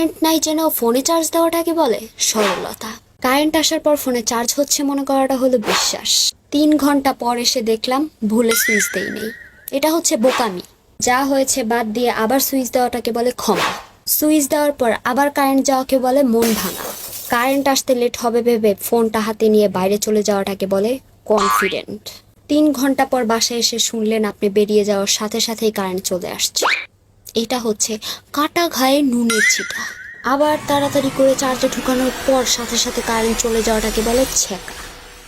Current নাই জেনেও ফোনে চার্জ দেওয়াটাকে বলে সরলতা। কারেন্ট আসার পর ফোনে চার্জ হচ্ছে মনে করাটা হলো বিশ্বাস। 3 ঘন্টা পর এসে দেখলাম ভুলে সুইচ দেই নেই, এটা হচ্ছে বোকামি। যা হয়েছে বাদ দিয়ে আবার সুইচ দেওয়াটাকে বলে ক্ষমা। সুইচ দেওয়ার পর আবার কারেন্ট যাওয়াকে বলে মন ভাঙা। কারেন্ট আসতে লেট হবে ভেবে ফোনটা হাতে নিয়ে বাইরে চলে যাওয়াটাকে বলে কনফিডেন্ট। 3 ঘন্টা পর বাসায় এসে শুনলেন আপনি বেরিয়ে যাওয়ার সাথে সাথেই কারেন্ট চলে আসছে, এটা হচ্ছে কাটা ঘায়ে নুনের ছিটা। আবার তাড়াতাড়ি করে চার্জে ঢুকানোর পর সাথে সাথে কারেন্ট চলে যাওয়াটাকে বলে ছেঁকা।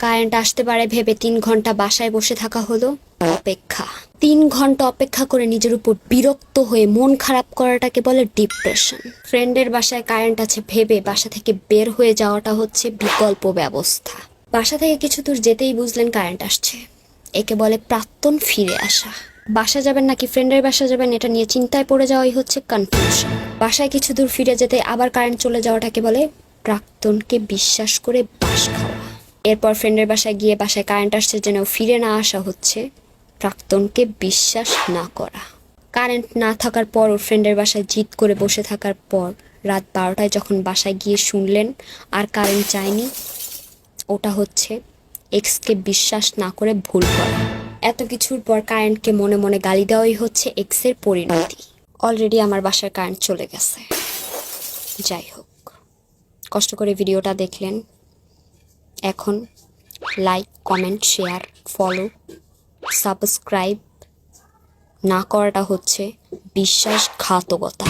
কারেন্ট আসতে পারে ভেবে 3 ঘন্টা বাসায় বসে থাকা হলো অপেক্ষা। 3 ঘন্টা অপেক্ষা করে নিজের উপর বিরক্ত হয়ে মন খারাপ করাটাকে বলে ডিপ্রেশন। ফ্রেন্ডের বাসায় কারেন্ট আছে ভেবে বাসা থেকে বের হয়ে যাওয়াটা হচ্ছে বিকল্প ব্যবস্থা। বাসা থেকে কিছু দূর যেতেই বুঝলেন কারেন্ট আসছে, একে বলে প্রাক্তন ফিরে আসা। বাসা যাবেন নাকি ফ্রেন্ডের বাসা যাবেন এটা নিয়ে চিন্তায় পড়ে যাওয়াই হচ্ছে কনফিউশন। বাসায় কিছু দূর ফিরে যেতে আবার কারেন্ট চলে যাওয়াটাকে বলে প্রাক্তনকে বিশ্বাস করে বাস খাওয়া। এরপর ফ্রেন্ডের বাসায় গিয়ে বাসায় কারেন্ট আসছে জেনেও ফিরে না আসা হচ্ছে প্রাক্তনকে বিশ্বাস না করা। কারেন্ট না থাকার পর ওর ফ্রেন্ডের বাসায় জিদ করে বসে থাকার পর রাত 12টায় যখন বাসায় গিয়ে শুনলেন আর কারেন্ট যায়নি, ওটা হচ্ছে এক্সকে বিশ্বাস না করে ভুল করা। এত কিছুর পর কারেন্টকে মনে মনে গালি দেওয়াই হচ্ছে এক্সের পরিণতি। অলরেডি আমার বাসার কারেন্ট চলে গেছে। যাই হোক, কষ্ট করে ভিডিওটা দেখলেন, এখন like, comment, share, follow, subscribe না করাটা হচ্ছে বিশ্বাসঘাতকতা।